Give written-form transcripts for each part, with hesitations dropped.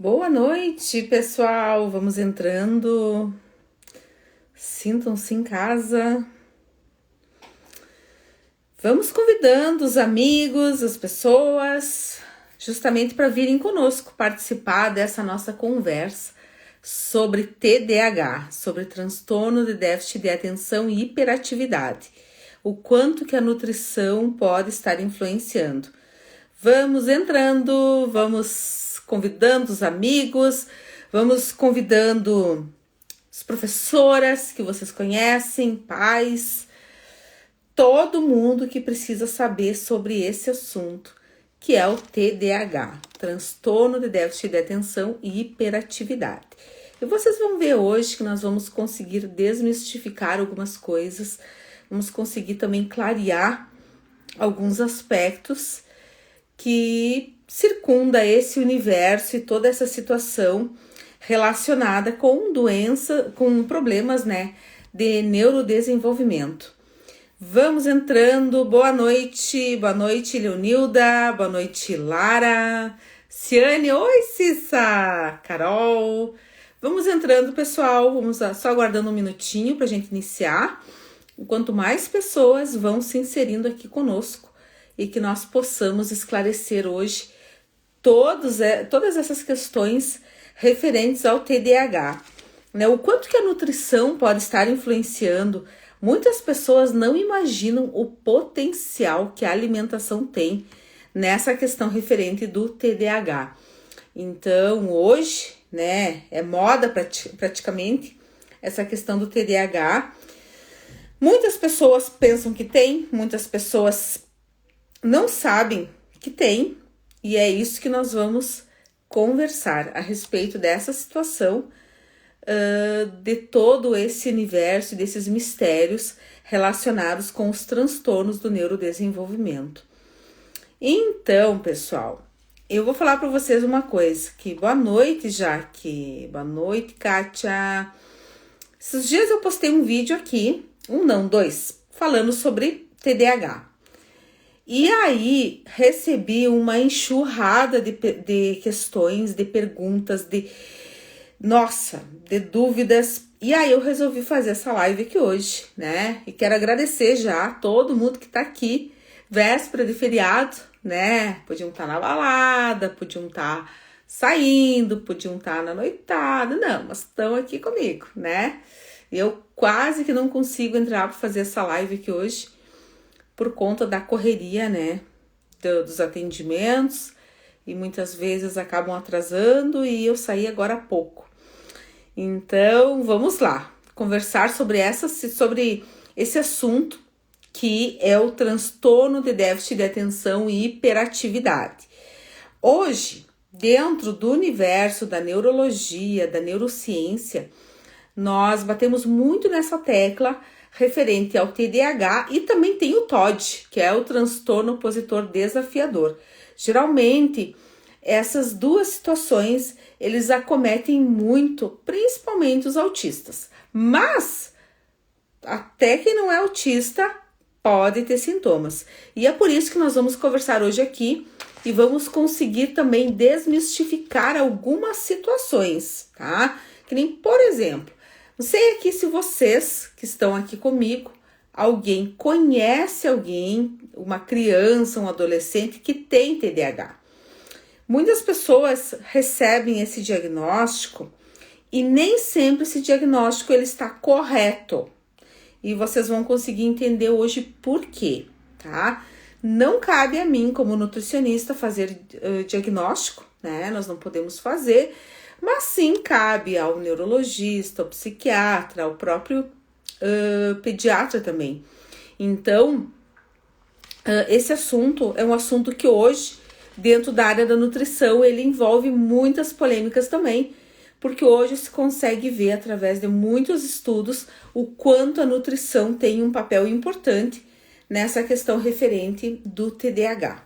Boa noite, pessoal. Vamos entrando. Sintam-se em casa. Vamos convidando os amigos, as pessoas, justamente para virem conosco participar dessa nossa conversa sobre TDAH, sobre transtorno de déficit de atenção e hiperatividade. O quanto que a nutrição pode estar influenciando. Vamos entrando, vamos convidando os amigos, vamos convidando as professoras que vocês conhecem, pais, todo mundo que precisa saber sobre esse assunto, que é o TDAH, transtorno de déficit de atenção e hiperatividade. E vocês vão ver hoje que nós vamos conseguir desmistificar algumas coisas, vamos conseguir também clarear alguns aspectos que circunda esse universo e toda essa situação relacionada com doença, com problemas, de neurodesenvolvimento. Vamos entrando, boa noite Leonilda, boa noite Lara, Ciane, oi Cissa, Carol. Vamos entrando, pessoal, vamos só aguardando um minutinho para a gente iniciar. Quanto mais pessoas vão se inserindo aqui conosco, e que nós possamos esclarecer hoje todas essas questões referentes ao TDAH. O quanto que a nutrição pode estar influenciando. Muitas pessoas não imaginam o potencial que a alimentação tem nessa questão referente do TDAH. Então, hoje, é moda praticamente essa questão do TDAH. Muitas pessoas pensam que tem, muitas pessoas não sabem que tem, e é isso que nós vamos conversar a respeito dessa situação, de todo esse universo, desses mistérios relacionados com os transtornos do neurodesenvolvimento. Então, pessoal, eu vou falar para vocês uma coisa, que boa noite, Jaque, boa noite, Kátia. Esses dias eu postei um vídeo aqui, dois, falando sobre TDAH. E aí, recebi uma enxurrada de questões, de perguntas, de dúvidas. E aí, eu resolvi fazer essa live aqui hoje, E quero agradecer já a todo mundo que tá aqui, véspera de feriado, Podiam estar na balada, podiam estar saindo, podiam estar na noitada, não, mas estão aqui comigo, Eu quase que não consigo entrar para fazer essa live aqui hoje, por conta da correria, dos atendimentos, e muitas vezes acabam atrasando, e eu saí agora há pouco. Então, vamos lá, conversar sobre esse assunto, que é o transtorno de déficit de atenção e hiperatividade. Hoje, dentro do universo da neurologia, da neurociência, nós batemos muito nessa tecla referente ao TDAH, e também tem o TOD, que é o transtorno opositor desafiador. Geralmente, essas duas situações, eles acometem muito, principalmente os autistas. Mas, até quem não é autista, pode ter sintomas. E é por isso que nós vamos conversar hoje aqui, e vamos conseguir também desmistificar algumas situações, tá? Que nem, por exemplo, não sei aqui se vocês que estão aqui comigo, alguém conhece alguém, uma criança, um adolescente que tem TDAH. Muitas pessoas recebem esse diagnóstico e nem sempre esse diagnóstico ele está correto. E vocês vão conseguir entender hoje por quê, tá? Não cabe a mim, como nutricionista, fazer diagnóstico, Nós não podemos fazer. Mas sim cabe ao neurologista, ao psiquiatra, ao próprio pediatra também. Então, esse assunto é um assunto que hoje, dentro da área da nutrição, ele envolve muitas polêmicas também, porque hoje se consegue ver, através de muitos estudos, o quanto a nutrição tem um papel importante nessa questão referente do TDAH.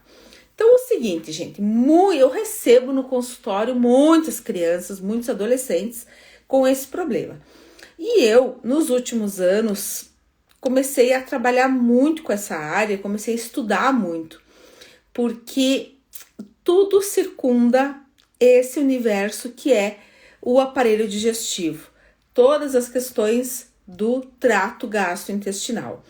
Então, é o seguinte, gente, eu recebo no consultório muitas crianças, muitos adolescentes com esse problema. E eu, nos últimos anos, comecei a trabalhar muito com essa área, comecei a estudar muito, porque tudo circunda esse universo que é o aparelho digestivo, todas as questões do trato gastrointestinal.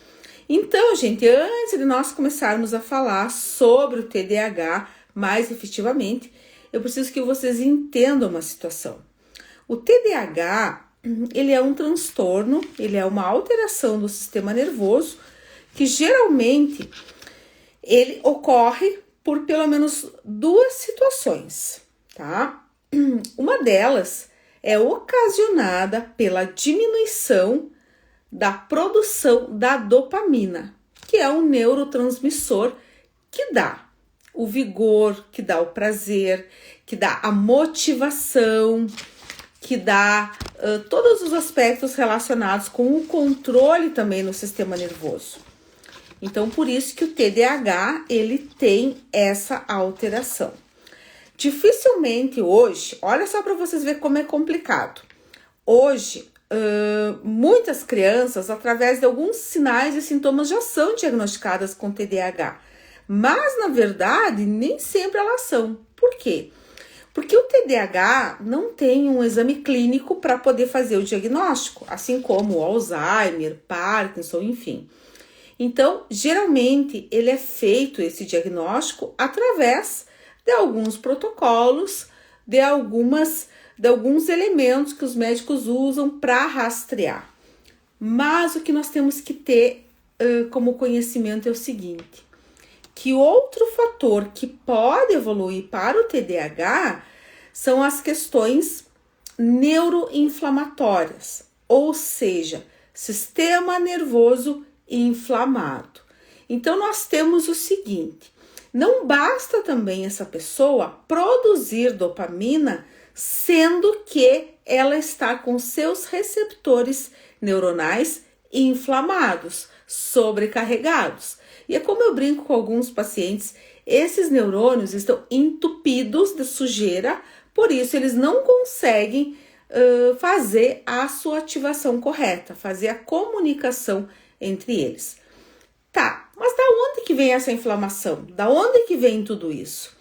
Então, gente, antes de nós começarmos a falar sobre o TDAH mais efetivamente, eu preciso que vocês entendam uma situação. O TDAH, ele é um transtorno, ele é uma alteração do sistema nervoso que geralmente ele ocorre por pelo menos duas situações, tá? Uma delas é ocasionada pela diminuição da produção da dopamina, que é um neurotransmissor que dá o vigor, que dá o prazer, que dá a motivação, que dá todos os aspectos relacionados com o controle também no sistema nervoso. Então, por isso que o TDAH, ele tem essa alteração. Dificilmente hoje, olha só para vocês verem como é complicado. Hoje, muitas crianças, através de alguns sinais e sintomas, já são diagnosticadas com TDAH. Mas, na verdade, nem sempre elas são. Por quê? Porque o TDAH não tem um exame clínico para poder fazer o diagnóstico, assim como o Alzheimer, Parkinson, enfim. Então, geralmente, ele é feito esse diagnóstico através de alguns protocolos, de alguns elementos que os médicos usam para rastrear. Mas o que nós temos que ter como conhecimento é o seguinte, que outro fator que pode evoluir para o TDAH são as questões neuroinflamatórias, ou seja, sistema nervoso inflamado. Então, nós temos o seguinte, não basta também essa pessoa produzir dopamina, sendo que ela está com seus receptores neuronais inflamados, sobrecarregados. E é como eu brinco com alguns pacientes, esses neurônios estão entupidos de sujeira, por isso eles não conseguem fazer a sua ativação correta, fazer a comunicação entre eles. Tá, mas da onde que vem essa inflamação? Da onde que vem tudo isso?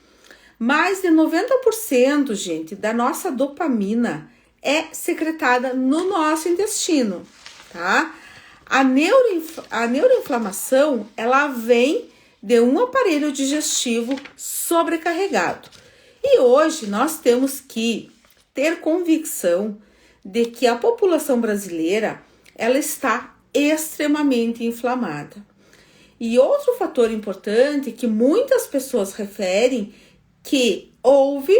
Mais de 90%, gente, da nossa dopamina é secretada no nosso intestino, tá? A neuroinflamação, ela vem de um aparelho digestivo sobrecarregado. E hoje nós temos que ter convicção de que a população brasileira, ela está extremamente inflamada. E outro fator importante que muitas pessoas referem que houve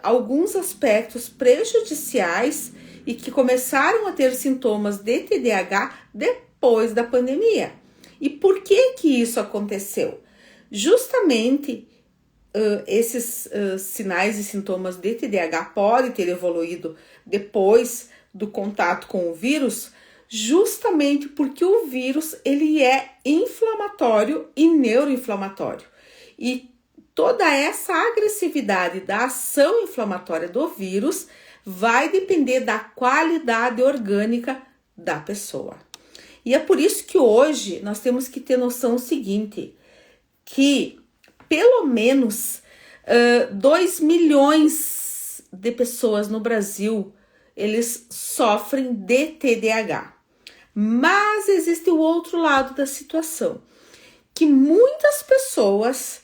alguns aspectos prejudiciais e que começaram a ter sintomas de TDAH depois da pandemia. E por que que isso aconteceu? Justamente esses sinais e sintomas de TDAH podem ter evoluído depois do contato com o vírus, justamente porque o vírus ele é inflamatório e neuroinflamatório. E toda essa agressividade da ação inflamatória do vírus vai depender da qualidade orgânica da pessoa. E é por isso que hoje nós temos que ter noção seguinte, que pelo menos 2 milhões de pessoas no Brasil, eles sofrem de TDAH. Mas existe o outro lado da situação, que muitas pessoas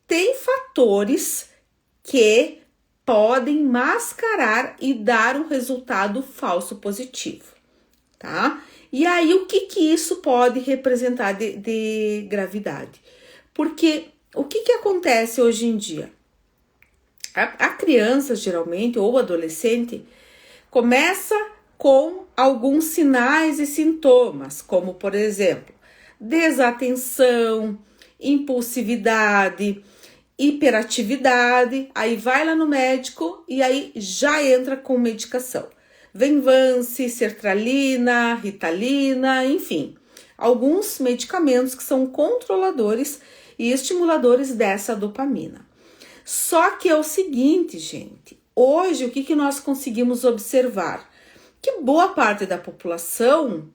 têm fatores que podem mascarar e dar um resultado falso positivo, tá? E aí, o que isso pode representar de gravidade? Porque o que acontece hoje em dia? A criança, geralmente, ou adolescente, começa com alguns sinais e sintomas, como, por exemplo, desatenção, impulsividade, hiperatividade, aí vai lá no médico e aí já entra com medicação. Venvance, sertralina, ritalina, enfim, alguns medicamentos que são controladores e estimuladores dessa dopamina. Só que é o seguinte, gente, hoje o que nós conseguimos observar? Que boa parte da população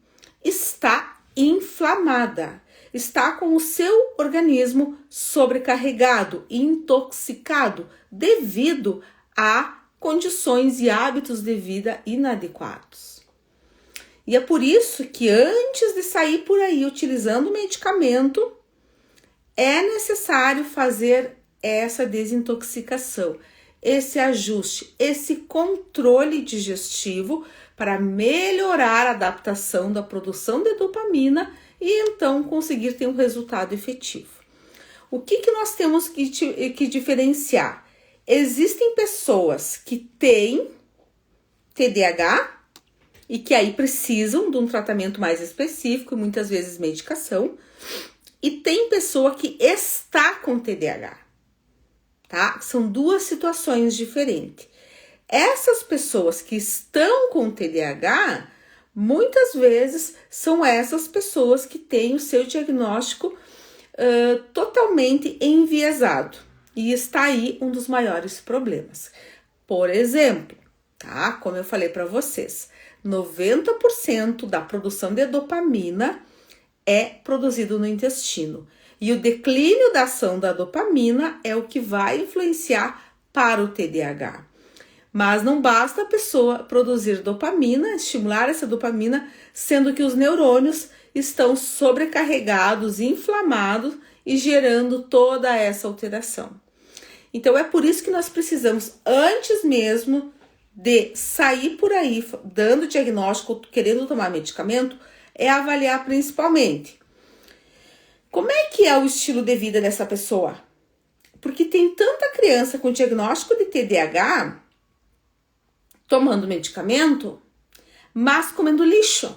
está inflamada. está com o seu organismo sobrecarregado e intoxicado devido a condições e hábitos de vida inadequados. E é por isso que antes de sair por aí utilizando medicamento, é necessário fazer essa desintoxicação, esse ajuste, esse controle digestivo para melhorar a adaptação da produção de dopamina e então conseguir ter um resultado efetivo. O que nós temos que diferenciar? Existem pessoas que têm TDAH e que aí precisam de um tratamento mais específico, muitas vezes medicação, e tem pessoa que está com TDAH, tá? São duas situações diferentes. Essas pessoas que estão com TDAH, muitas vezes são essas pessoas que têm o seu diagnóstico totalmente enviesado. E está aí um dos maiores problemas. Por exemplo, tá? Como eu falei para vocês, 90% da produção de dopamina é produzido no intestino. E o declínio da ação da dopamina é o que vai influenciar para o TDAH. Mas não basta a pessoa produzir dopamina, estimular essa dopamina, sendo que os neurônios estão sobrecarregados, inflamados e gerando toda essa alteração. Então é por isso que nós precisamos, antes mesmo de sair por aí dando diagnóstico, querendo tomar medicamento, é avaliar principalmente como é que é o estilo de vida dessa pessoa. Porque tem tanta criança com diagnóstico de TDAH tomando medicamento, mas comendo lixo,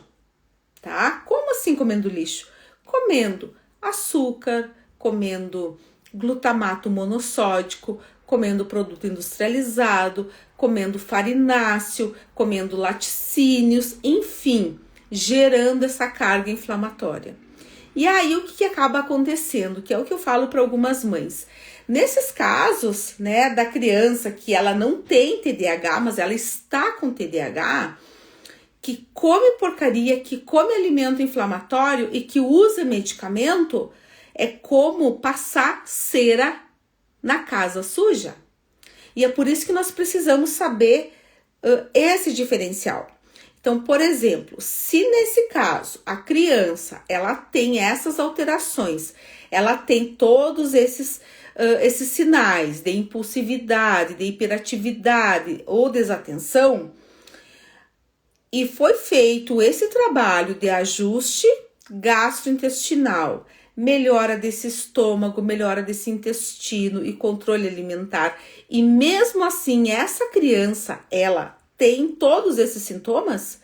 tá? Como assim comendo lixo? Comendo açúcar, comendo glutamato monossódico, comendo produto industrializado, comendo farináceo, comendo laticínios, enfim, gerando essa carga inflamatória. E aí o que acaba acontecendo, que é o que eu falo para algumas mães. Nesses casos, né, da criança que ela não tem TDAH, mas ela está com TDAH, que come porcaria, que come alimento inflamatório e que usa medicamento, é como passar cera na casa suja. E é por isso que nós precisamos saber esse diferencial. Então, por exemplo, se nesse caso a criança ela tem essas alterações, ela tem todos esses sinais de impulsividade, de hiperatividade ou desatenção, e foi feito esse trabalho de ajuste gastrointestinal, melhora desse estômago, melhora desse intestino e controle alimentar, e mesmo assim essa criança, ela tem todos esses sintomas,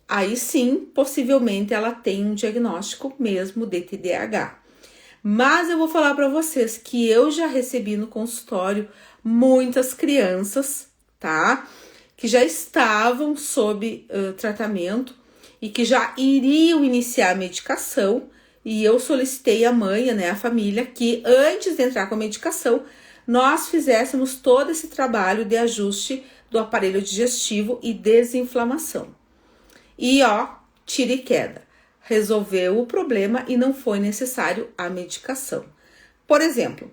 aí sim, possivelmente ela tem um diagnóstico mesmo de TDAH. Mas eu vou falar para vocês que eu já recebi no consultório muitas crianças, tá? Que já estavam sob tratamento e que já iriam iniciar a medicação, e eu solicitei à mãe, né, a família, que antes de entrar com a medicação, nós fizéssemos todo esse trabalho de ajuste do aparelho digestivo e desinflamação. E tira e queda. Resolveu o problema e não foi necessário a medicação. Por exemplo,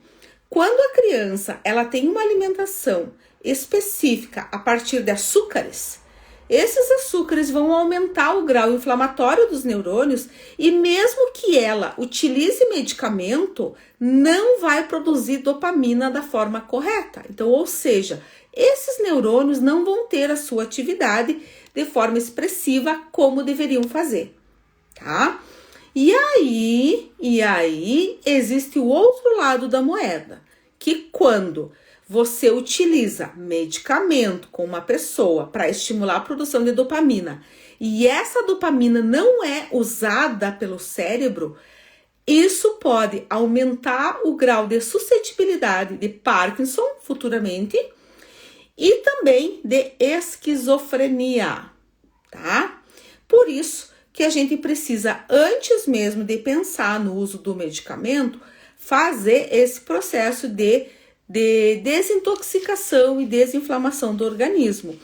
quando a criança ela tem uma alimentação específica a partir de açúcares, esses açúcares vão aumentar o grau inflamatório dos neurônios e mesmo que ela utilize medicamento, não vai produzir dopamina da forma correta. Então, ou seja, esses neurônios não vão ter a sua atividade de forma expressiva como deveriam fazer, tá? E aí existe o outro lado da moeda, que quando você utiliza medicamento com uma pessoa para estimular a produção de dopamina e essa dopamina não é usada pelo cérebro, isso pode aumentar o grau de suscetibilidade de Parkinson futuramente e também de esquizofrenia, tá? Por isso que a gente precisa, antes mesmo de pensar no uso do medicamento, fazer esse processo de desintoxicação e desinflamação do organismo.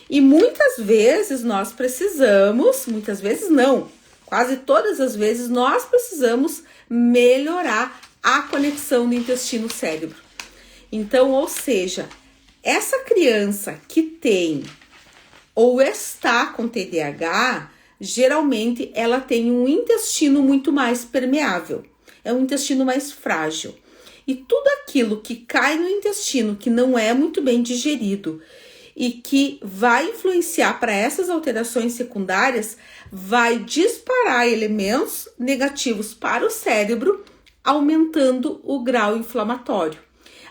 E muitas vezes nós precisamos, muitas vezes não, quase todas as vezes nós precisamos melhorar a conexão do intestino-cérebro. Então, ou seja, essa criança que tem ou está com TDAH, geralmente ela tem um intestino muito mais permeável, é um intestino mais frágil. E tudo aquilo que cai no intestino, que não é muito bem digerido e que vai influenciar para essas alterações secundárias, vai disparar elementos negativos para o cérebro, aumentando o grau inflamatório.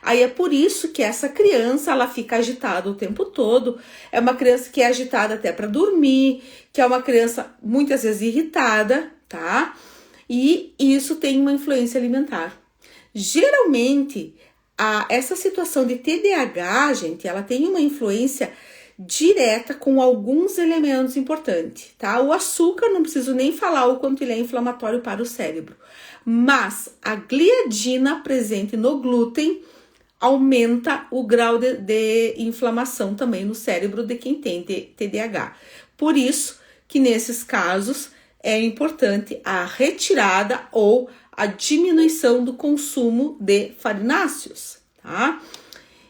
Aí é por isso que essa criança, ela fica agitada o tempo todo, é uma criança que é agitada até para dormir, que é uma criança muitas vezes irritada, tá? E isso tem uma influência alimentar. Geralmente, essa situação de TDAH, gente, ela tem uma influência direta com alguns elementos importantes, tá? O açúcar, não preciso nem falar o quanto ele é inflamatório para o cérebro, mas a gliadina presente no glúten aumenta o grau de inflamação também no cérebro de quem tem TDAH. Por isso que nesses casos é importante a retirada ou a diminuição do consumo de farináceos, tá?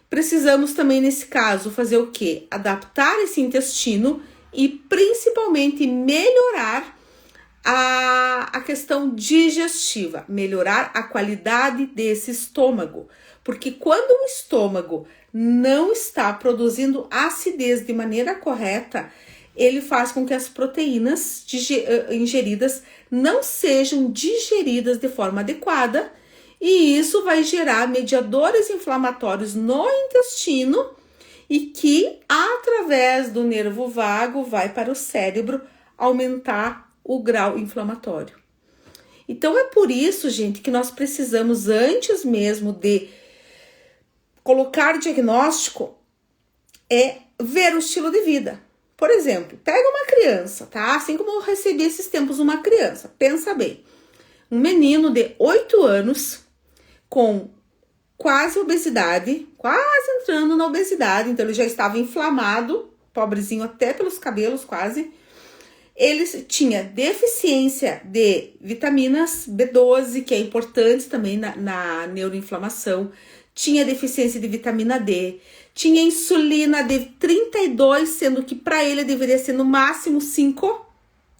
Precisamos também, nesse caso, fazer o quê? Adaptar esse intestino e, principalmente, melhorar a questão digestiva, melhorar a qualidade desse estômago. Porque quando o estômago não está produzindo acidez de maneira correta, ele faz com que as proteínas ingeridas não sejam digeridas de forma adequada e isso vai gerar mediadores inflamatórios no intestino e que, através do nervo vago, vai para o cérebro aumentar o grau inflamatório. Então, é por isso, gente, que nós precisamos, antes mesmo de colocar diagnóstico, ver o estilo de vida. Por exemplo, pega uma criança, tá? Assim como eu recebi esses tempos uma criança, pensa bem. Um menino de 8 anos com quase obesidade, quase entrando na obesidade, então ele já estava inflamado, pobrezinho até pelos cabelos quase. Ele tinha deficiência de vitaminas B12, que é importante também na neuroinflamação, tinha deficiência de vitamina D, tinha insulina de 32, sendo que para ele deveria ser no máximo 5,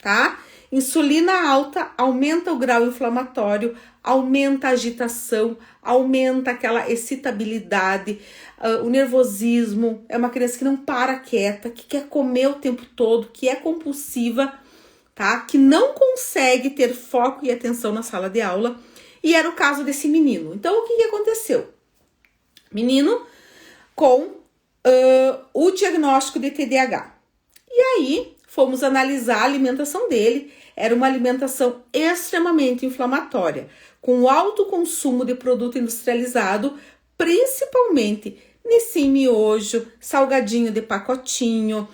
tá? Insulina alta aumenta o grau inflamatório, aumenta a agitação, aumenta aquela excitabilidade, o nervosismo. É uma criança que não para quieta, que quer comer o tempo todo, que é compulsiva, tá? Que não consegue ter foco e atenção na sala de aula. E era o caso desse menino. Então, o que aconteceu? Menino com o diagnóstico de TDAH. E aí, fomos analisar a alimentação dele. Era uma alimentação extremamente inflamatória, com alto consumo de produto industrializado, principalmente nissim miojo, salgadinho de pacotinho,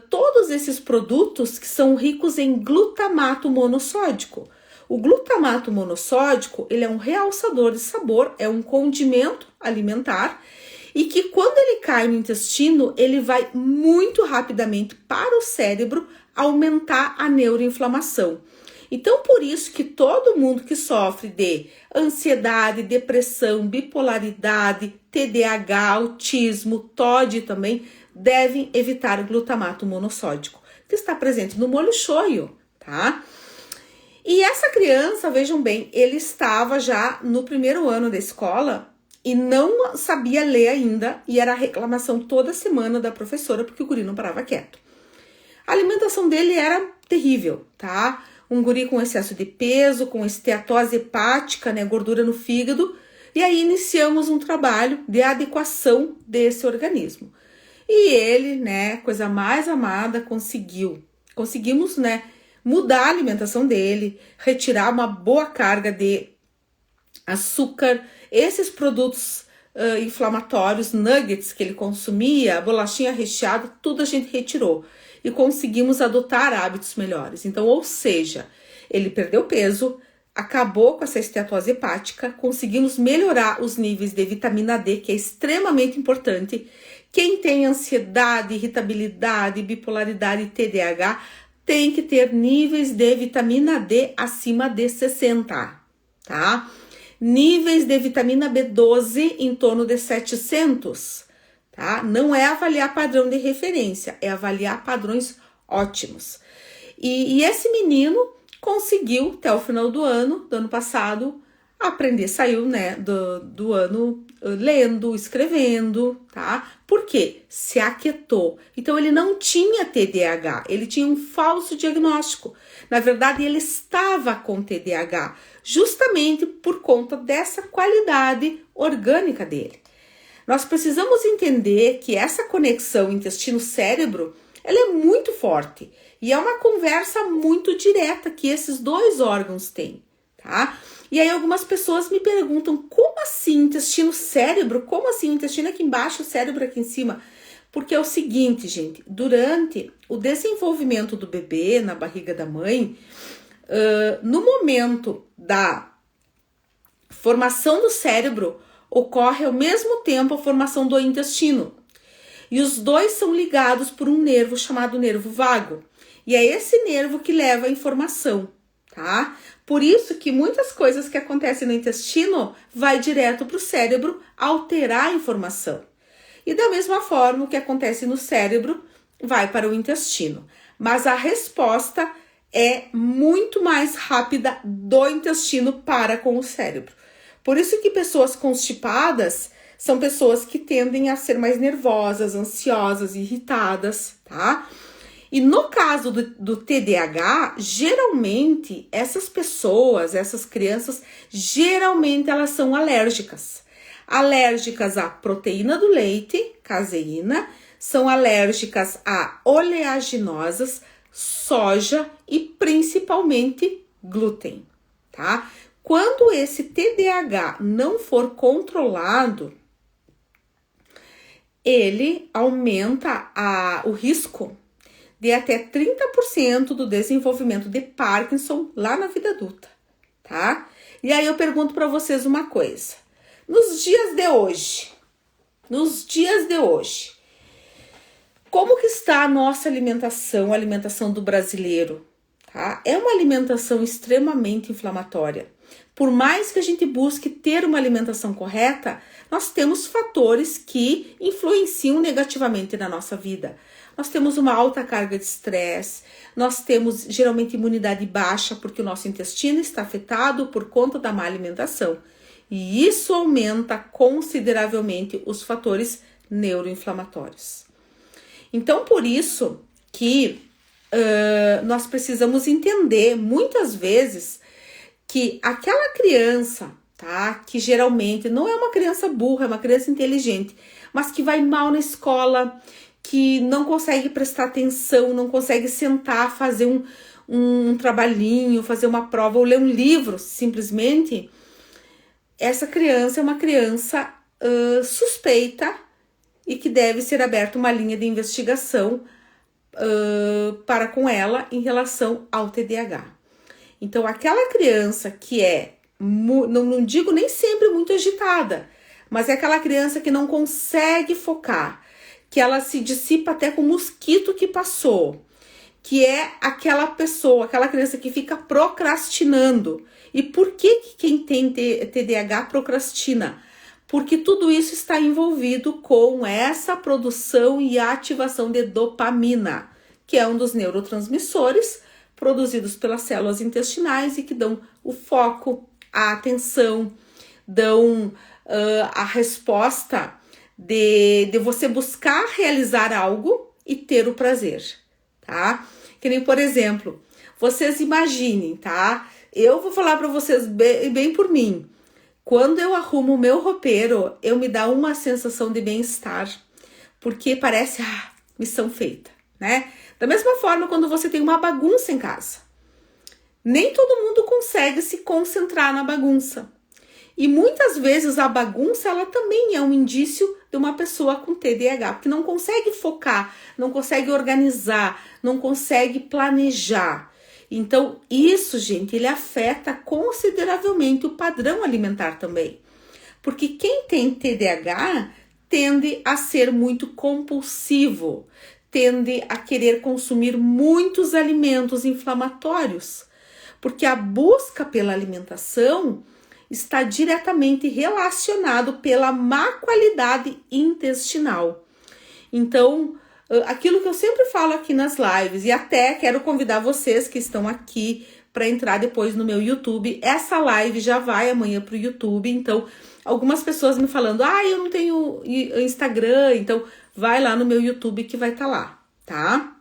todos esses produtos que são ricos em glutamato monossódico. O glutamato monossódico, ele é um realçador de sabor, é um condimento alimentar e que quando ele cai no intestino, ele vai muito rapidamente para o cérebro aumentar a neuroinflamação. Então, por isso que todo mundo que sofre de ansiedade, depressão, bipolaridade, TDAH, autismo, TOD também, devem evitar o glutamato monossódico, que está presente no molho shoyu, tá? E essa criança, vejam bem, ele estava já no primeiro ano da escola e não sabia ler ainda, e era reclamação toda semana da professora, porque o guri não parava quieto. A alimentação dele era terrível, tá? Um guri com excesso de peso, com esteatose hepática, né, gordura no fígado, e aí iniciamos um trabalho de adequação desse organismo. E ele, né, coisa mais amada, conseguimos, né, mudar a alimentação dele, retirar uma boa carga de açúcar, esses produtos inflamatórios, nuggets que ele consumia, bolachinha recheada, tudo a gente retirou. E conseguimos adotar hábitos melhores. Então, ou seja, ele perdeu peso, acabou com essa esteatose hepática, conseguimos melhorar os níveis de vitamina D, que é extremamente importante. Quem tem ansiedade, irritabilidade, bipolaridade e TDAH tem que ter níveis de vitamina D acima de 60, tá? Níveis de vitamina B12 em torno de 700, tá? Não é avaliar padrão de referência, é avaliar padrões ótimos. E esse menino conseguiu, até o final do ano passado, aprender, saiu, né, do ano lendo, escrevendo, tá? Por quê? Se aquietou. Então, ele não tinha TDAH, ele tinha um falso diagnóstico. Na verdade, ele estava com TDAH, justamente por conta dessa qualidade orgânica dele. Nós precisamos entender que essa conexão intestino-cérebro, ela é muito forte e é uma conversa muito direta que esses dois órgãos têm, tá? E aí algumas pessoas me perguntam, como assim intestino-cérebro? Como assim o intestino aqui embaixo, o cérebro aqui em cima? Porque é o seguinte, gente, durante o desenvolvimento do bebê na barriga da mãe, no momento da formação do cérebro, ocorre ao mesmo tempo a formação do intestino. E os dois são ligados por um nervo chamado nervo vago. E é esse nervo que leva a informação, tá? Por isso que muitas coisas que acontecem no intestino vai direto para o cérebro alterar a informação. E da mesma forma, o que acontece no cérebro vai para o intestino. Mas a resposta é muito mais rápida do intestino para com o cérebro. Por isso que pessoas constipadas são pessoas que tendem a ser mais nervosas, ansiosas, irritadas, tá? E no caso do TDAH, geralmente essas pessoas, essas crianças, geralmente elas são alérgicas. Alérgicas à proteína do leite, caseína, são alérgicas a oleaginosas, soja e principalmente glúten, tá? Quando esse TDAH não for controlado, ele aumenta o risco de até 30% do desenvolvimento de Parkinson lá na vida adulta, tá? E aí eu pergunto para vocês uma coisa. Nos dias de hoje, como que está a nossa alimentação, a alimentação do brasileiro, tá? É uma alimentação extremamente inflamatória. Por mais que a gente busque ter uma alimentação correta, nós temos fatores que influenciam negativamente na nossa vida. Nós temos uma alta carga de estresse, nós temos geralmente imunidade baixa porque o nosso intestino está afetado por conta da má alimentação. E isso aumenta consideravelmente os fatores neuroinflamatórios. Então, por isso que nós precisamos entender muitas vezes que aquela criança, tá, que geralmente não é uma criança burra, é uma criança inteligente, mas que vai mal na escola, que não consegue prestar atenção, não consegue sentar, fazer um trabalhinho, fazer uma prova ou ler um livro, simplesmente, essa criança é uma criança suspeita e que deve ser aberta uma linha de investigação para com ela em relação ao TDAH. Então, aquela criança que não digo nem sempre muito agitada, mas é aquela criança que não consegue focar, que ela se dissipa até com o mosquito que passou, que é aquela pessoa, aquela criança que fica procrastinando. E por que quem tem TDAH procrastina? Porque tudo isso está envolvido com essa produção e ativação de dopamina, que é um dos neurotransmissores produzidos pelas células intestinais e que dão o foco, a atenção, dão a resposta de você buscar realizar algo e ter o prazer, tá? Que nem, por exemplo, vocês imaginem, tá? Eu vou falar para vocês bem por mim. Quando eu arrumo o meu roupeiro, eu me dá uma sensação de bem-estar, porque parece, missão feita, né? Da mesma forma, quando você tem uma bagunça em casa, nem todo mundo consegue se concentrar na bagunça. E muitas vezes a bagunça, ela também é um indício de uma pessoa com TDAH, porque não consegue focar, não consegue organizar, não consegue planejar. Então, isso, gente, ele afeta consideravelmente o padrão alimentar também. Porque quem tem TDAH tende a ser muito compulsivo, tende a querer consumir muitos alimentos inflamatórios, porque a busca pela alimentação está diretamente relacionado pela má qualidade intestinal. Então, aquilo que eu sempre falo aqui nas lives, e até quero convidar vocês que estão aqui para entrar depois no meu YouTube, essa live já vai amanhã para o YouTube, então algumas pessoas me falando, eu não tenho Instagram, então vai lá no meu YouTube que vai estar lá, tá?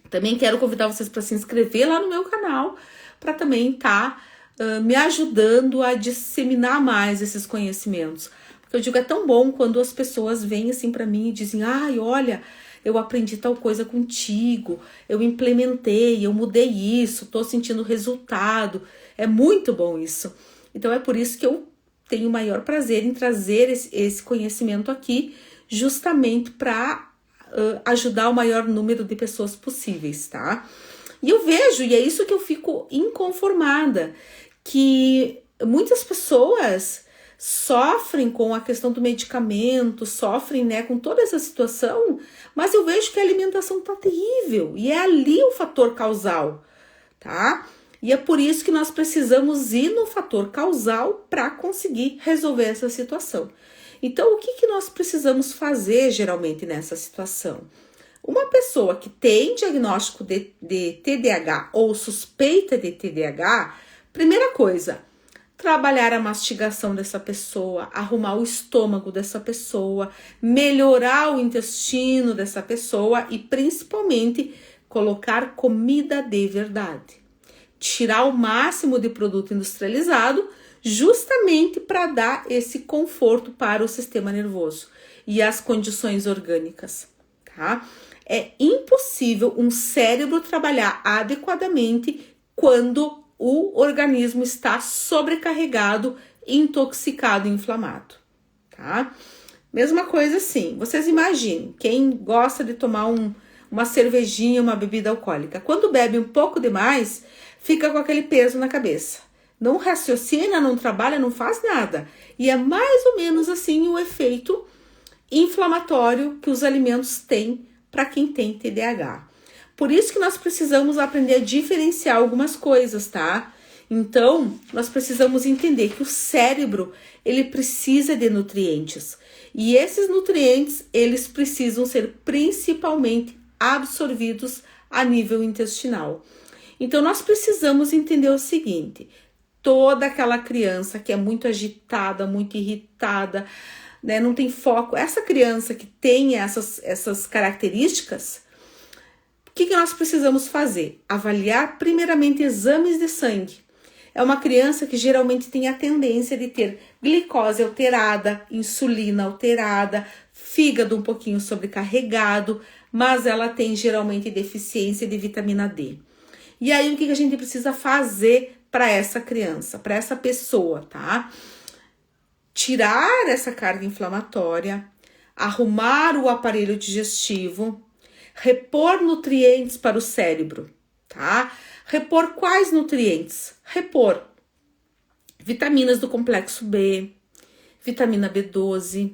Também quero convidar vocês para se inscrever lá no meu canal, para também estar me ajudando a disseminar mais esses conhecimentos. Porque eu digo, é tão bom quando as pessoas vêm assim para mim e dizem, olha, eu aprendi tal coisa contigo, eu implementei, eu mudei isso, tô sentindo resultado. É muito bom isso. Então é por isso que eu tenho o maior prazer em trazer esse conhecimento aqui, justamente para ajudar o maior número de pessoas possíveis, tá? E eu vejo, e é isso que eu fico inconformada, que muitas pessoas sofrem com a questão do medicamento, sofrem, né, com toda essa situação, mas eu vejo que a alimentação tá terrível, e é ali o fator causal, tá? E é por isso que nós precisamos ir no fator causal para conseguir resolver essa situação. Então, o que nós precisamos fazer geralmente nessa situação? Uma pessoa que tem diagnóstico de TDAH ou suspeita de TDAH, primeira coisa, trabalhar a mastigação dessa pessoa, arrumar o estômago dessa pessoa, melhorar o intestino dessa pessoa e principalmente colocar comida de verdade. Tirar o máximo de produto industrializado justamente para dar esse conforto para o sistema nervoso e as condições orgânicas, tá? É impossível um cérebro trabalhar adequadamente quando o organismo está sobrecarregado, intoxicado e inflamado, tá? Mesma coisa assim, vocês imaginem, quem gosta de tomar uma cervejinha, uma bebida alcoólica, quando bebe um pouco demais, fica com aquele peso na cabeça. Não raciocina, não trabalha, não faz nada. E é mais ou menos assim o efeito inflamatório que os alimentos têm para quem tem TDAH. Por isso que nós precisamos aprender a diferenciar algumas coisas, tá? Então, nós precisamos entender que o cérebro, ele precisa de nutrientes. E esses nutrientes, eles precisam ser principalmente absorvidos a nível intestinal. Então, nós precisamos entender o seguinte, toda aquela criança que é muito agitada, muito irritada, né, não tem foco, essa criança que tem essas características, o que nós precisamos fazer? Avaliar primeiramente exames de sangue. É uma criança que geralmente tem a tendência de ter glicose alterada, insulina alterada, fígado um pouquinho sobrecarregado, mas ela tem geralmente deficiência de vitamina D. E aí o que a gente precisa fazer para essa criança, para essa pessoa, tá? Tirar essa carga inflamatória, arrumar o aparelho digestivo, repor nutrientes para o cérebro, tá? Repor quais nutrientes? Repor vitaminas do complexo B, vitamina B12,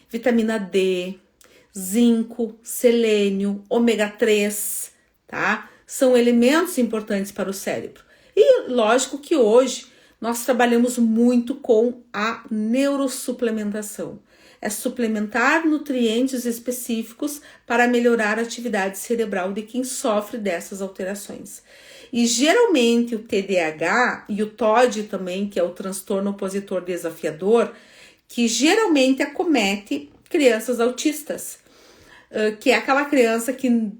vitamina D, zinco, selênio, ômega 3, tá? São elementos importantes para o cérebro. E lógico que hoje nós trabalhamos muito com a neurosuplementação. É suplementar nutrientes específicos para melhorar a atividade cerebral de quem sofre dessas alterações. E geralmente o TDAH e o TOD também, que é o transtorno opositor desafiador, que geralmente acomete crianças autistas, que é aquela criança que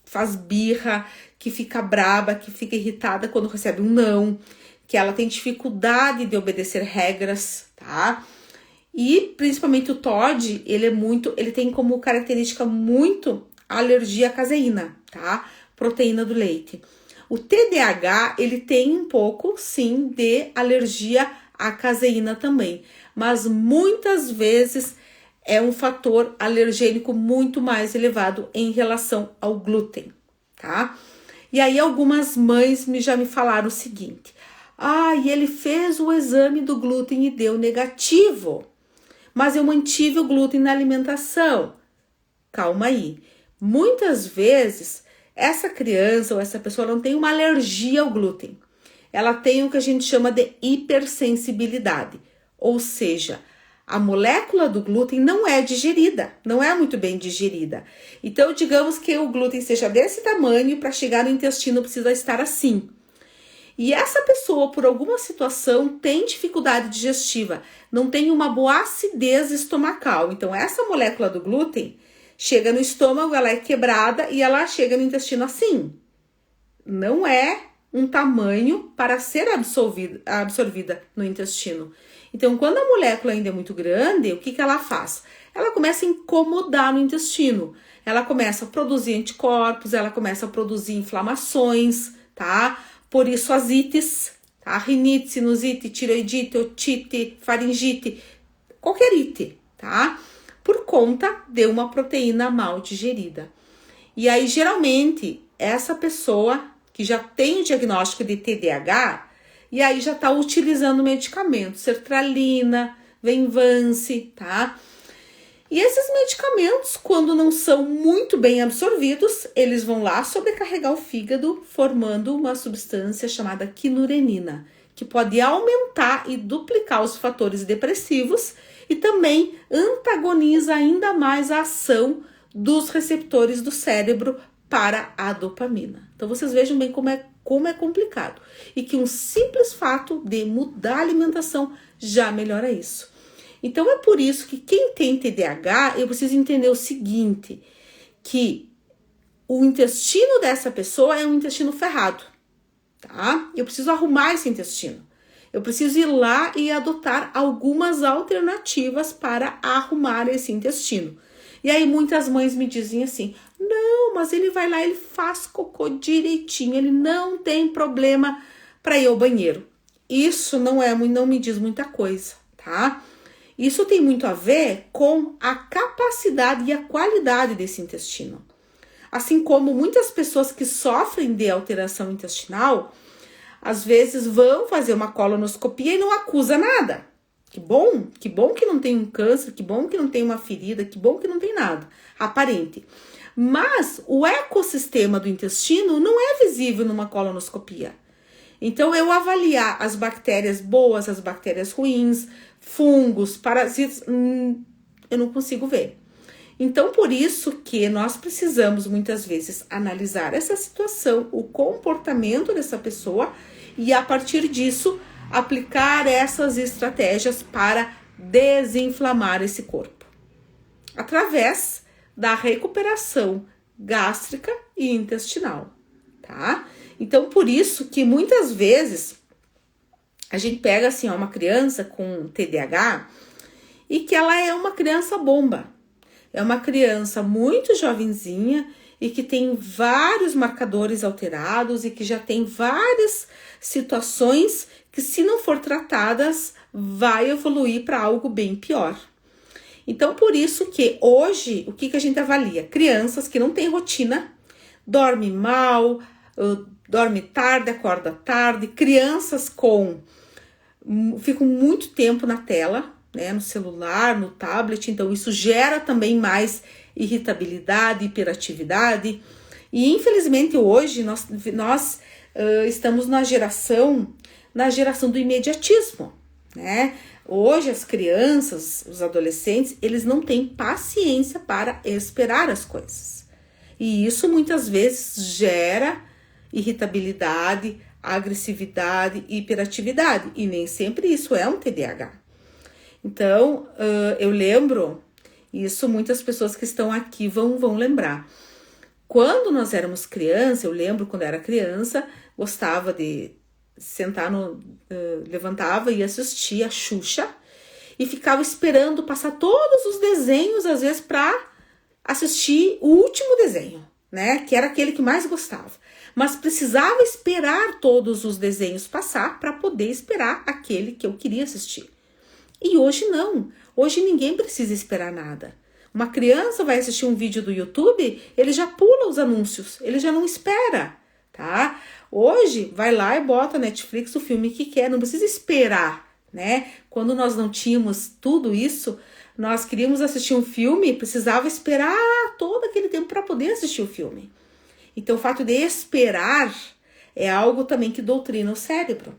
faz birra, que fica braba, que fica irritada quando recebe um não, que ela tem dificuldade de obedecer regras, tá? E principalmente o TOD, ele tem como característica muito a alergia à caseína, tá? Proteína do leite. O TDAH, ele tem um pouco, sim, de alergia à caseína também, mas muitas vezes é um fator alergênico muito mais elevado em relação ao glúten, tá? E aí algumas mães já me falaram o seguinte, e ele fez o exame do glúten e deu negativo, mas eu mantive o glúten na alimentação. Calma aí, Muitas vezes, essa criança ou essa pessoa não tem uma alergia ao glúten. Ela tem o que a gente chama de hipersensibilidade, ou seja, a molécula do glúten não é digerida, não é muito bem digerida. Então, digamos que o glúten seja desse tamanho, para chegar no intestino precisa estar assim. E essa pessoa, por alguma situação, tem dificuldade digestiva, não tem uma boa acidez estomacal. Então, essa molécula do glúten chega no estômago, ela é quebrada e ela chega no intestino assim. Não é um tamanho para ser absorvida no intestino. Então, quando a molécula ainda é muito grande, o que ela faz? Ela começa a incomodar no intestino. Ela começa a produzir anticorpos, ela começa a produzir inflamações, tá? Por isso as ites, tá? Rinite, sinusite, tiroidite, otite, faringite, qualquer ite, tá? Por conta de uma proteína mal digerida. E aí, geralmente, essa pessoa que já tem o diagnóstico de TDAH, e aí já está utilizando medicamentos, sertralina, Venvance, tá? E esses medicamentos, quando não são muito bem absorvidos, eles vão lá sobrecarregar o fígado, formando uma substância chamada quinurenina, que pode aumentar e duplicar os fatores depressivos e também antagoniza ainda mais a ação dos receptores do cérebro para a dopamina. Então vocês vejam bem como é complicado e que um simples fato de mudar a alimentação já melhora isso. Então é por isso que quem tem TDAH, eu preciso entender o seguinte, que o intestino dessa pessoa é um intestino ferrado, tá? Eu preciso arrumar esse intestino. Eu preciso ir lá e adotar algumas alternativas para arrumar esse intestino. E aí muitas mães me dizem assim, não, mas ele vai lá, ele faz cocô direitinho, ele não tem problema para ir ao banheiro. Isso não me diz muita coisa, tá? Isso tem muito a ver com a capacidade e a qualidade desse intestino. Assim como muitas pessoas que sofrem de alteração intestinal, às vezes vão fazer uma colonoscopia e não acusa nada. Que bom que não tem um câncer, que bom que não tem uma ferida, que bom que não tem nada aparente. Mas o ecossistema do intestino não é visível numa colonoscopia. Então, eu avaliar as bactérias boas, as bactérias ruins, fungos, parasitas, eu não consigo ver. Então, por isso que nós precisamos, muitas vezes, analisar essa situação, o comportamento dessa pessoa e, a partir disso, aplicar essas estratégias para desinflamar esse corpo. Através da recuperação gástrica e intestinal, tá? Então, por isso que muitas vezes a gente pega assim, ó, uma criança com TDAH e que ela é uma criança bomba. É uma criança muito jovenzinha e que tem vários marcadores alterados e que já tem várias situações que, se não for tratadas, vai evoluir para algo bem pior. Então, por isso que hoje, o que a gente avalia? Crianças que não têm rotina, dormem mal, dorme tarde, acorda tarde, crianças ficam muito tempo na tela, né, no celular, no tablet, então isso gera também mais irritabilidade, hiperatividade, e infelizmente hoje nós estamos na geração do imediatismo, né? Hoje as crianças, os adolescentes, eles não têm paciência para esperar as coisas, e isso muitas vezes gera irritabilidade, agressividade, hiperatividade, e nem sempre isso é um TDAH. Então, eu lembro, isso muitas pessoas que estão aqui vão lembrar. Quando nós éramos criança, eu lembro quando eu era criança, gostava de sentar levantava e assistia a Xuxa e ficava esperando passar todos os desenhos, às vezes, para assistir o último desenho, né? Que era aquele que mais gostava. Mas precisava esperar todos os desenhos passar para poder esperar aquele que eu queria assistir. E hoje não. Hoje ninguém precisa esperar nada. Uma criança vai assistir um vídeo do YouTube, ele já pula os anúncios, ele já não espera, tá? Hoje, vai lá e bota Netflix o filme que quer, não precisa esperar, né? Quando nós não tínhamos tudo isso, nós queríamos assistir um filme, precisava esperar todo aquele tempo para poder assistir o filme. Então, o fato de esperar é algo também que doutrina o cérebro.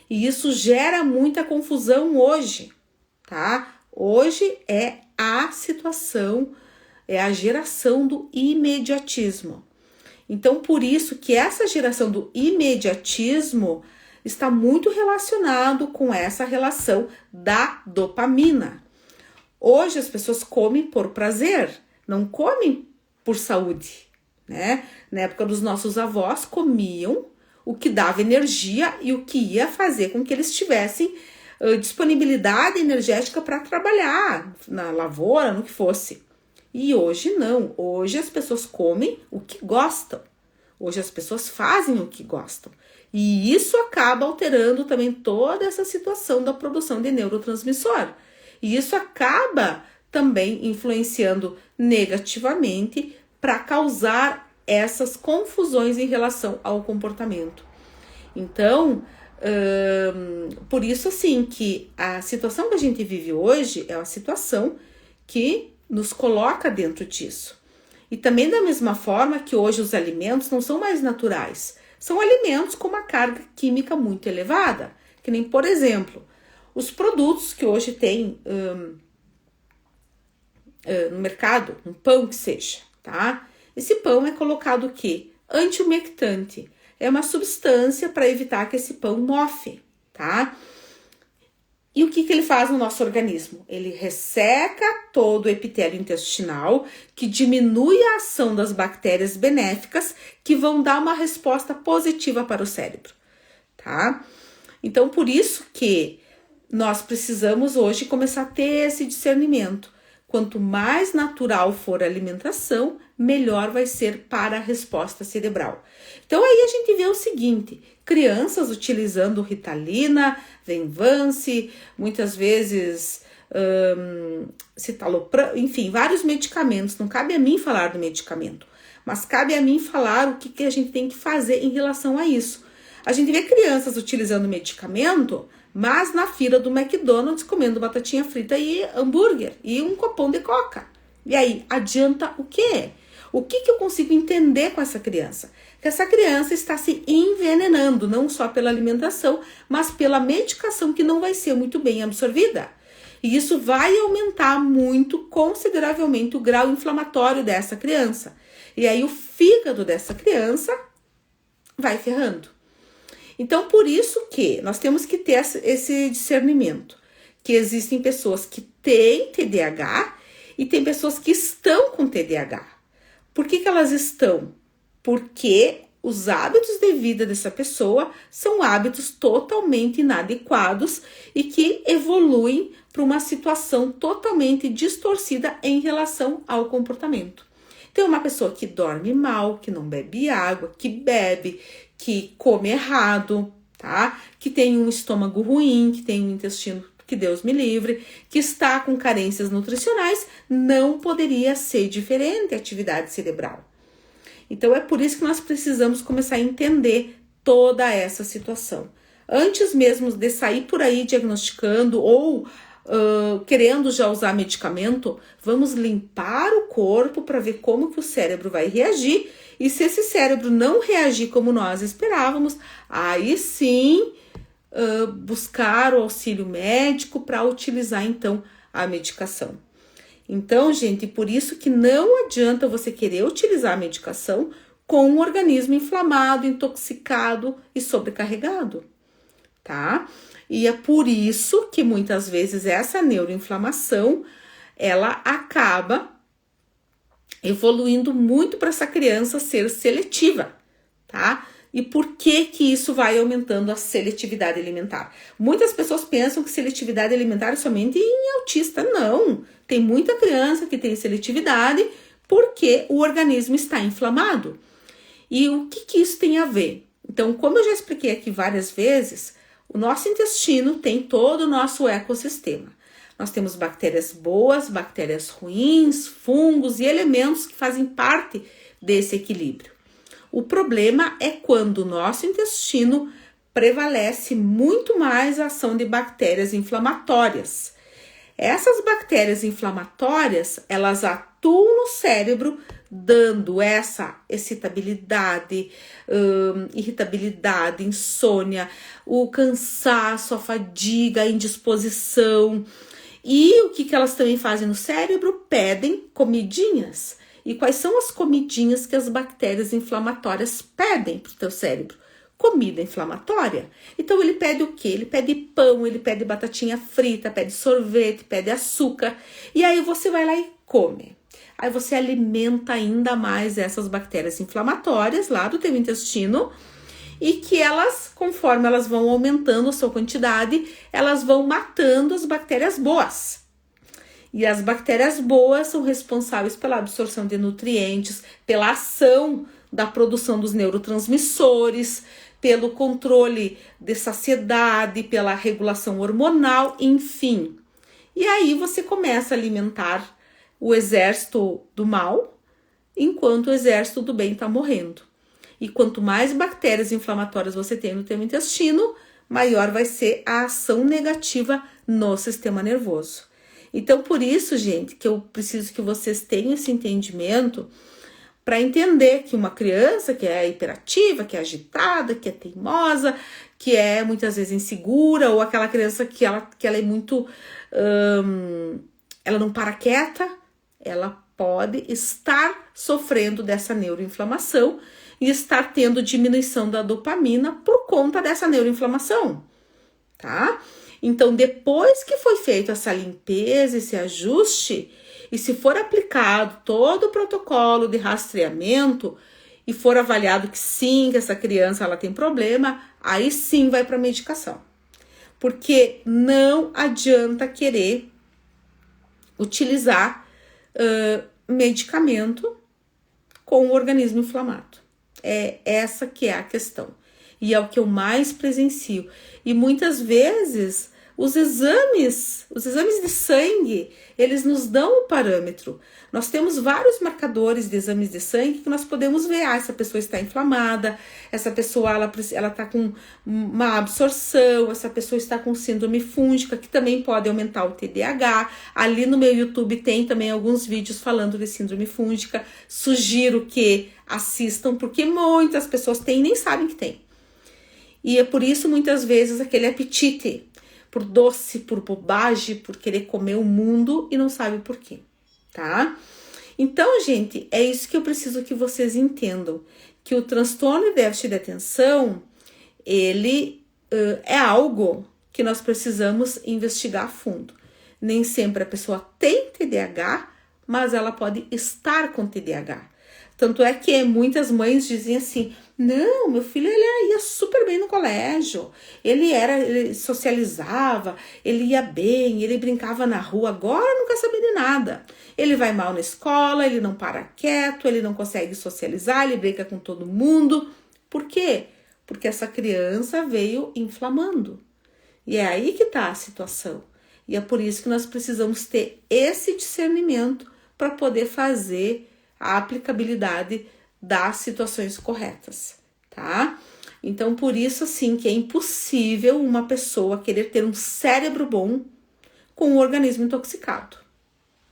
E isso gera muita confusão hoje, tá? Hoje é a situação, é a geração do imediatismo. Então, por isso que essa geração do imediatismo está muito relacionado com essa relação da dopamina. Hoje as pessoas comem por prazer, não comem por saúde, né? Na época dos nossos avós, comiam o que dava energia e o que ia fazer com que eles tivessem disponibilidade energética para trabalhar na lavoura, no que fosse. E hoje não, hoje as pessoas comem o que gostam, hoje as pessoas fazem o que gostam. E isso acaba alterando também toda essa situação da produção de neurotransmissor. E isso acaba também influenciando negativamente para causar essas confusões em relação ao comportamento. Então, por isso assim que a situação que a gente vive hoje é uma situação que nos coloca dentro disso. E também da mesma forma que hoje os alimentos não são mais naturais, são alimentos com uma carga química muito elevada, que nem, por exemplo, os produtos que hoje tem no mercado, um pão que seja, tá? Esse pão é colocado o quê? Antiumectante. É uma substância para evitar que esse pão mofe, tá? E o que ele faz no nosso organismo? Ele resseca todo o epitélio intestinal, que diminui a ação das bactérias benéficas, que vão dar uma resposta positiva para o cérebro, tá? Então, por isso que nós precisamos hoje começar a ter esse discernimento. Quanto mais natural for a alimentação, melhor vai ser para a resposta cerebral. Então aí a gente vê o seguinte, crianças utilizando Ritalina, Venvance, muitas vezes citalopram, enfim, vários medicamentos. Não cabe a mim falar do medicamento, mas cabe a mim falar o que a gente tem que fazer em relação a isso. A gente vê crianças utilizando medicamento, mas na fila do McDonald's comendo batatinha frita e hambúrguer e um copão de coca. E aí, adianta o quê? O que eu consigo entender com essa criança? Que essa criança está se envenenando, não só pela alimentação, mas pela medicação que não vai ser muito bem absorvida. E isso vai aumentar muito, consideravelmente, o grau inflamatório dessa criança. E aí o fígado dessa criança vai ferrando. Então, por isso que nós temos que ter esse discernimento, que existem pessoas que têm TDAH e tem pessoas que estão com TDAH. Por que elas estão? Porque os hábitos de vida dessa pessoa são hábitos totalmente inadequados e que evoluem para uma situação totalmente distorcida em relação ao comportamento. Então, uma pessoa que dorme mal, que não bebe água, que bebe, que come errado, tá? Que tem um estômago ruim, que tem um intestino, que Deus me livre, que está com carências nutricionais, não poderia ser diferente a atividade cerebral. Então, é por isso que nós precisamos começar a entender toda essa situação. Antes mesmo de sair por aí diagnosticando ou querendo já usar medicamento, vamos limpar o corpo para ver como que o cérebro vai reagir. E se esse cérebro não reagir como nós esperávamos, aí sim buscar o auxílio médico para utilizar então a medicação. Então, gente, por isso que não adianta você querer utilizar a medicação com um organismo inflamado, intoxicado e sobrecarregado, tá? E é por isso que muitas vezes essa neuroinflamação, ela acaba evoluindo muito para essa criança ser seletiva, tá? E por que isso vai aumentando a seletividade alimentar? Muitas pessoas pensam que seletividade alimentar é somente em autista. Não, tem muita criança que tem seletividade porque o organismo está inflamado. E o que isso tem a ver? Então, como eu já expliquei aqui várias vezes, o nosso intestino tem todo o nosso ecossistema. Nós temos bactérias boas, bactérias ruins, fungos e elementos que fazem parte desse equilíbrio. O problema é quando o nosso intestino prevalece muito mais a ação de bactérias inflamatórias. Essas bactérias inflamatórias, elas atuam no cérebro, dando essa excitabilidade, irritabilidade, insônia, o cansaço, a fadiga, a indisposição. E o que elas também fazem no cérebro? Pedem comidinhas. E quais são as comidinhas que as bactérias inflamatórias pedem para o teu cérebro? Comida inflamatória. Então ele pede o quê? Ele pede pão, ele pede batatinha frita, pede sorvete, pede açúcar. E aí você vai lá e come. Aí você alimenta ainda mais essas bactérias inflamatórias lá do teu intestino, e que elas, conforme elas vão aumentando a sua quantidade, elas vão matando as bactérias boas. E as bactérias boas são responsáveis pela absorção de nutrientes, pela ação da produção dos neurotransmissores, pelo controle de saciedade, pela regulação hormonal, enfim. E aí você começa a alimentar o exército do mal, enquanto o exército do bem está morrendo. E quanto mais bactérias inflamatórias você tem no teu intestino, maior vai ser a ação negativa no sistema nervoso. Então, por isso, gente, que eu preciso que vocês tenham esse entendimento para entender que uma criança que é hiperativa, que é agitada, que é teimosa, que é muitas vezes insegura, ou aquela criança que ela é muito... ela não para quieta, ela pode estar sofrendo dessa neuroinflamação e estar tendo diminuição da dopamina por conta dessa neuroinflamação, tá? Então, depois que foi feito essa limpeza, esse ajuste, e se for aplicado todo o protocolo de rastreamento e for avaliado que sim, que essa criança ela tem problema, aí sim vai para medicação. Porque não adianta querer utilizar medicamento com o organismo inflamado. É essa que é a questão. E é o que eu mais presencio. E muitas vezes os exames de sangue, eles nos dão um parâmetro. Nós temos vários marcadores de exames de sangue que nós podemos ver. Essa pessoa está inflamada, essa pessoa ela está com uma absorção, essa pessoa está com síndrome fúngica, que também pode aumentar o TDAH. Ali no meu YouTube tem também alguns vídeos falando de síndrome fúngica. Sugiro que assistam, porque muitas pessoas têm e nem sabem que tem. E é por isso, muitas vezes, aquele apetite por doce, por bobagem, por querer comer o mundo e não sabe por quê, tá? Então, gente, é isso que eu preciso que vocês entendam, que o transtorno de déficit de atenção, ele é algo que nós precisamos investigar a fundo. Nem sempre a pessoa tem TDAH, mas ela pode estar com TDAH. Tanto é que muitas mães dizem assim, não, meu filho ele ia super bem no colégio, ele socializava, ele ia bem, ele brincava na rua, agora não quer saber de nada. Ele vai mal na escola, ele não para quieto, ele não consegue socializar, ele brinca com todo mundo. Por quê? Porque essa criança veio inflamando. E é aí que está a situação. E é por isso que nós precisamos ter esse discernimento para poder fazer a aplicabilidade das situações corretas, tá? Então, por isso, assim, que é impossível uma pessoa querer ter um cérebro bom com um organismo intoxicado,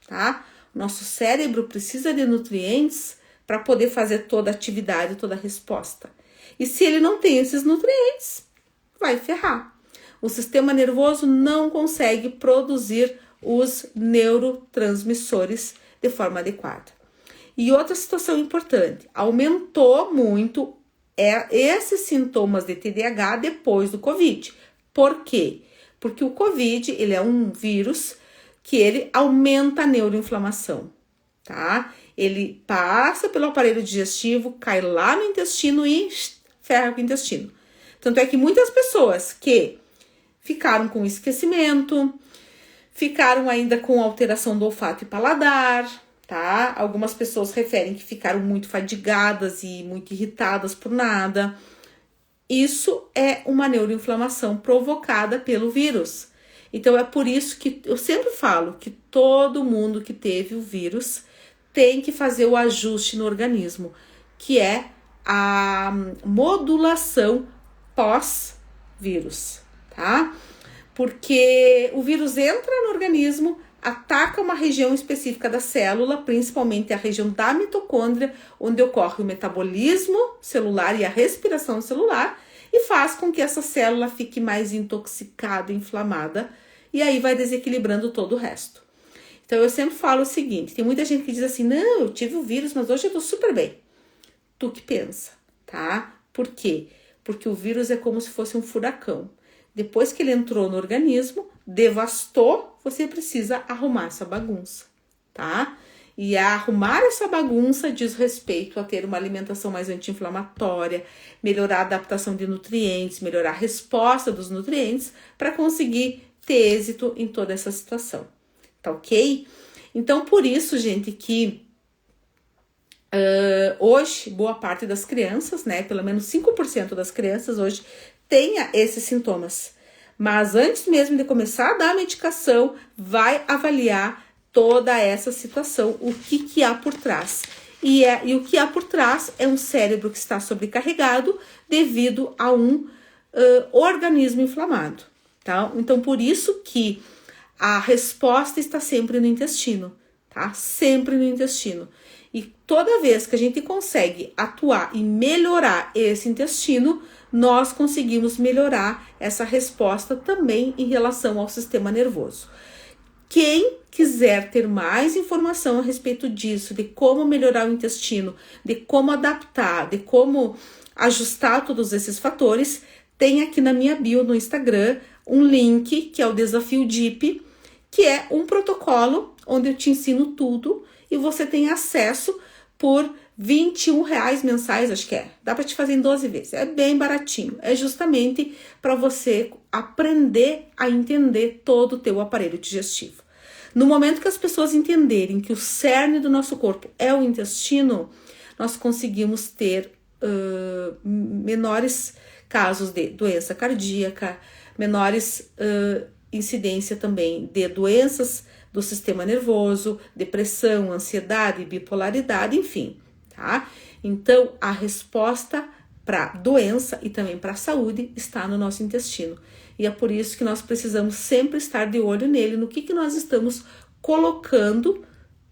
tá? O nosso cérebro precisa de nutrientes para poder fazer toda a atividade, toda a resposta. E se ele não tem esses nutrientes, vai ferrar. O sistema nervoso não consegue produzir os neurotransmissores de forma adequada. E outra situação importante, aumentou muito esses sintomas de TDAH depois do Covid. Por quê? Porque o Covid, ele é um vírus que ele aumenta a neuroinflamação, tá? Ele passa pelo aparelho digestivo, cai lá no intestino e ferra com o intestino. Tanto é que muitas pessoas que ficaram com esquecimento, ficaram ainda com alteração do olfato e paladar, tá? Algumas pessoas referem que ficaram muito fadigadas e muito irritadas por nada. Isso é uma neuroinflamação provocada pelo vírus. Então é por isso que eu sempre falo que todo mundo que teve o vírus tem que fazer o ajuste no organismo, que é a modulação pós-vírus, tá? Porque o vírus entra no organismo, ataca uma região específica da célula, principalmente a região da mitocôndria, onde ocorre o metabolismo celular e a respiração celular, e faz com que essa célula fique mais intoxicada, inflamada, e aí vai desequilibrando todo o resto. Então eu sempre falo o seguinte, tem muita gente que diz assim, não, eu tive o vírus, mas hoje eu tô super bem. Tu que pensa, tá? Por quê? Porque o vírus é como se fosse um furacão. Depois que ele entrou no organismo, devastou, você precisa arrumar essa bagunça, tá? E arrumar essa bagunça diz respeito a ter uma alimentação mais anti-inflamatória, melhorar a adaptação de nutrientes, melhorar a resposta dos nutrientes para conseguir ter êxito em toda essa situação, tá ok? Então, por isso, gente, que hoje, boa parte das crianças, né, pelo menos 5% das crianças hoje, tenha esses sintomas. Mas antes mesmo de começar a dar a medicação, vai avaliar toda essa situação, o que há por trás. E o que há por trás é um cérebro que está sobrecarregado devido a um organismo inflamado. Tá? Então, por isso que a resposta está sempre no intestino, tá? Sempre no intestino. E toda vez que a gente consegue atuar e melhorar esse intestino, nós conseguimos melhorar essa resposta também em relação ao sistema nervoso. Quem quiser ter mais informação a respeito disso, de como melhorar o intestino, de como adaptar, de como ajustar todos esses fatores, tem aqui na minha bio no Instagram um link que é o Desafio DIP, que é um protocolo onde eu te ensino tudo e você tem acesso por R$21 mensais, acho que é. Dá para te fazer em 12 vezes. É bem baratinho. É justamente para você aprender a entender todo o teu aparelho digestivo. No momento que as pessoas entenderem que o cerne do nosso corpo é o intestino, nós conseguimos ter menores casos de doença cardíaca, menores incidência também de doenças do sistema nervoso, depressão, ansiedade, bipolaridade, enfim, tá? Então, a resposta para doença e também para a saúde está no nosso intestino. E é por isso que nós precisamos sempre estar de olho nele, no que nós estamos colocando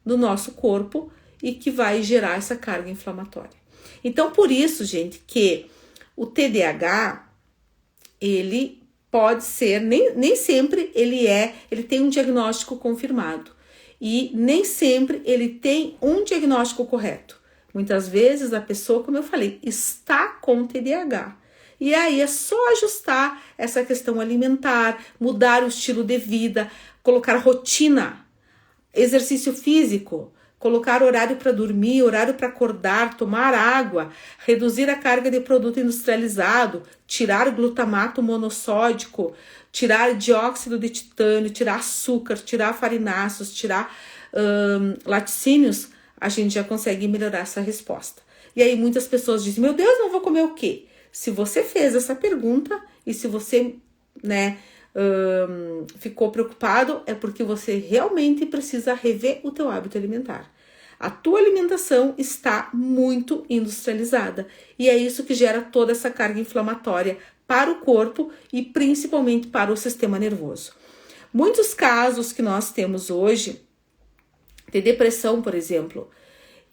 no nosso corpo e que vai gerar essa carga inflamatória. Então, por isso, gente, que o TDAH, ele pode ser, nem sempre ele tem um diagnóstico confirmado. E nem sempre ele tem um diagnóstico correto. Muitas vezes a pessoa, como eu falei, está com TDAH. E aí é só ajustar essa questão alimentar, mudar o estilo de vida, colocar rotina, exercício físico, colocar horário para dormir, horário para acordar, tomar água, reduzir a carga de produto industrializado, tirar glutamato monossódico, tirar dióxido de titânio, tirar açúcar, tirar farináceos, tirar laticínios, a gente já consegue melhorar essa resposta. E aí muitas pessoas dizem, meu Deus, não vou comer o quê? Se você fez essa pergunta e se você, ficou preocupado, é porque você realmente precisa rever o teu hábito alimentar. A tua alimentação está muito industrializada e é isso que gera toda essa carga inflamatória para o corpo e principalmente para o sistema nervoso. Muitos casos que nós temos hoje de depressão, por exemplo,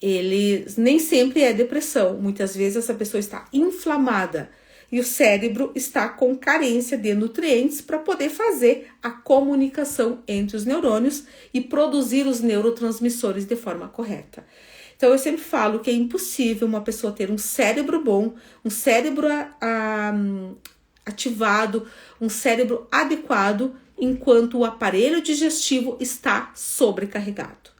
eles nem sempre é depressão. Muitas vezes essa pessoa está inflamada e o cérebro está com carência de nutrientes para poder fazer a comunicação entre os neurônios e produzir os neurotransmissores de forma correta. Então eu sempre falo que é impossível uma pessoa ter um cérebro bom, um cérebro ativado, um cérebro adequado, enquanto o aparelho digestivo está sobrecarregado.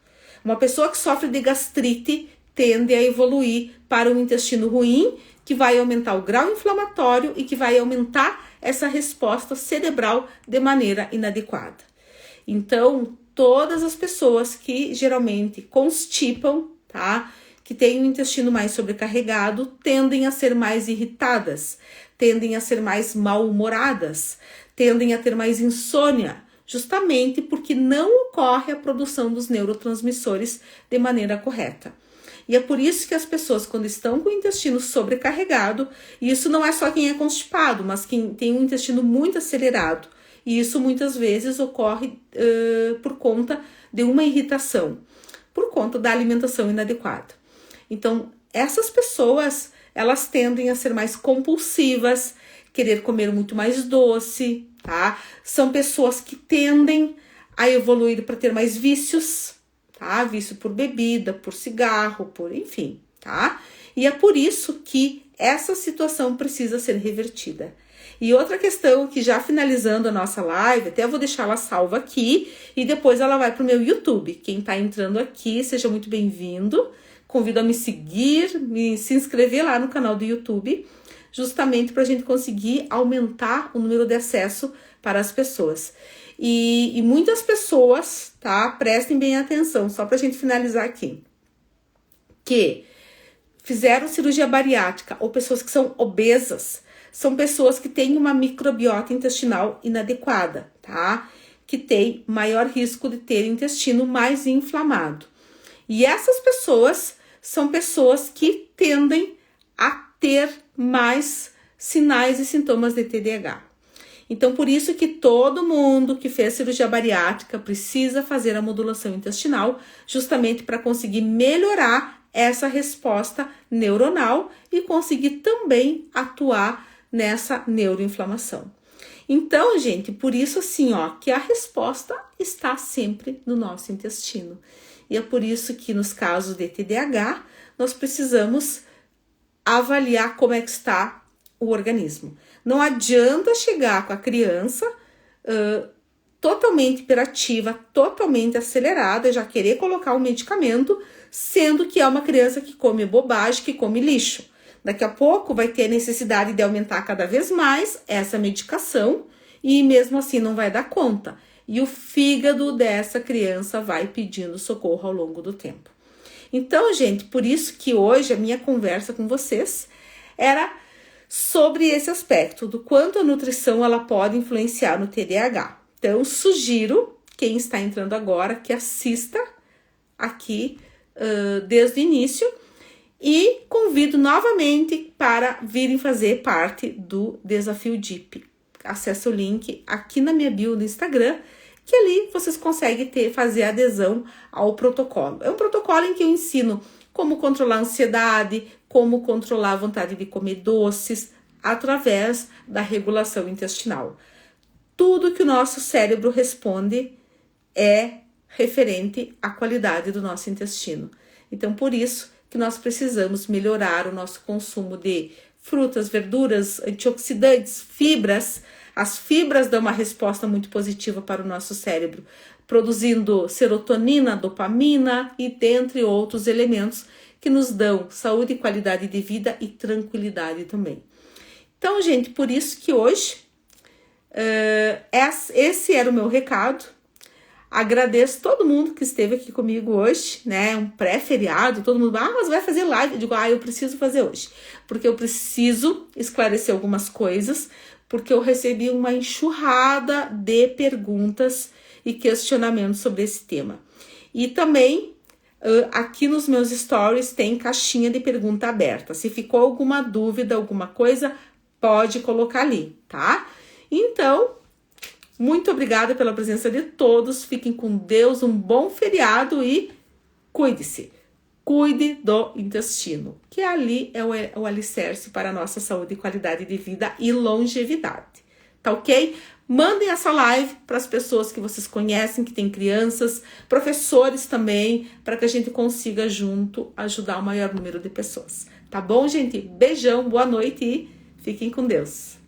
Uma pessoa que sofre de gastrite tende a evoluir para um intestino ruim, que vai aumentar o grau inflamatório e que vai aumentar essa resposta cerebral de maneira inadequada. Então, todas as pessoas que geralmente constipam, tá? Que têm o intestino mais sobrecarregado, tendem a ser mais irritadas, tendem a ser mais mal-humoradas, tendem a ter mais insônia, justamente porque não ocorre a produção dos neurotransmissores de maneira correta. E é por isso que as pessoas, quando estão com o intestino sobrecarregado, e isso não é só quem é constipado, mas quem tem um intestino muito acelerado, E isso muitas vezes ocorre por conta de uma irritação, por conta da alimentação inadequada. Então, essas pessoas, elas tendem a ser mais compulsivas, querer comer muito mais doce, tá? São pessoas que tendem a evoluir para ter mais vícios, tá? Vício por bebida, por cigarro, por enfim, tá? E é por isso que essa situação precisa ser revertida. E outra questão que, já finalizando a nossa live, até vou deixar ela salva aqui e depois ela vai para o meu YouTube. Quem está entrando aqui, seja muito bem-vindo. Convido a me seguir, se inscrever lá no canal do YouTube, justamente para a gente conseguir aumentar o número de acesso para as pessoas. E muitas pessoas, tá? Prestem bem atenção, só para a gente finalizar aqui, que fizeram cirurgia bariátrica ou pessoas que são obesas, são pessoas que têm uma microbiota intestinal inadequada, tá? Que tem maior risco de ter intestino mais inflamado. E essas pessoas são pessoas que tendem a ter mais sinais e sintomas de TDAH. Então, por isso que todo mundo que fez cirurgia bariátrica precisa fazer a modulação intestinal, justamente para conseguir melhorar essa resposta neuronal e conseguir também atuar nessa neuroinflamação. Então, gente, por isso assim, ó, que a resposta está sempre no nosso intestino. E é por isso que nos casos de TDAH, nós precisamos avaliar como é que está o organismo. Não adianta chegar com a criança totalmente hiperativa, totalmente acelerada, já querer colocar um medicamento, sendo que é uma criança que come bobagem, que come lixo. Daqui a pouco vai ter necessidade de aumentar cada vez mais essa medicação e mesmo assim não vai dar conta. E o fígado dessa criança vai pedindo socorro ao longo do tempo. Então, gente, por isso que hoje a minha conversa com vocês era sobre esse aspecto, do quanto a nutrição ela pode influenciar no TDAH. Então, sugiro, quem está entrando agora, que assista aqui desde o início e convido novamente para virem fazer parte do Desafio DIP. Acesse o link aqui na minha bio do Instagram, que ali vocês conseguem fazer adesão ao protocolo. É um protocolo em que eu ensino como controlar a ansiedade, como controlar a vontade de comer doces, através da regulação intestinal. Tudo que o nosso cérebro responde é referente à qualidade do nosso intestino. Então, por isso que nós precisamos melhorar o nosso consumo de frutas, verduras, antioxidantes, fibras. As fibras dão uma resposta muito positiva para o nosso cérebro, produzindo serotonina, dopamina e dentre outros elementos que nos dão saúde, qualidade de vida e tranquilidade também. Então, gente, por isso que hoje esse era o meu recado. Agradeço todo mundo que esteve aqui comigo hoje, né? Um pré-feriado, todo mundo, mas vai fazer live. Eu digo, eu preciso fazer hoje, porque eu preciso esclarecer algumas coisas, porque eu recebi uma enxurrada de perguntas e questionamentos sobre esse tema. E também, aqui nos meus stories tem caixinha de pergunta aberta. Se ficou alguma dúvida, alguma coisa, pode colocar ali, tá? Então, muito obrigada pela presença de todos. Fiquem com Deus, um bom feriado e cuide-se. Cuide do intestino, que ali é o alicerce para a nossa saúde e qualidade de vida e longevidade. Tá ok? Mandem essa live para as pessoas que vocês conhecem, que têm crianças, professores também, para que a gente consiga junto ajudar o maior número de pessoas. Tá bom, gente? Beijão, boa noite e fiquem com Deus.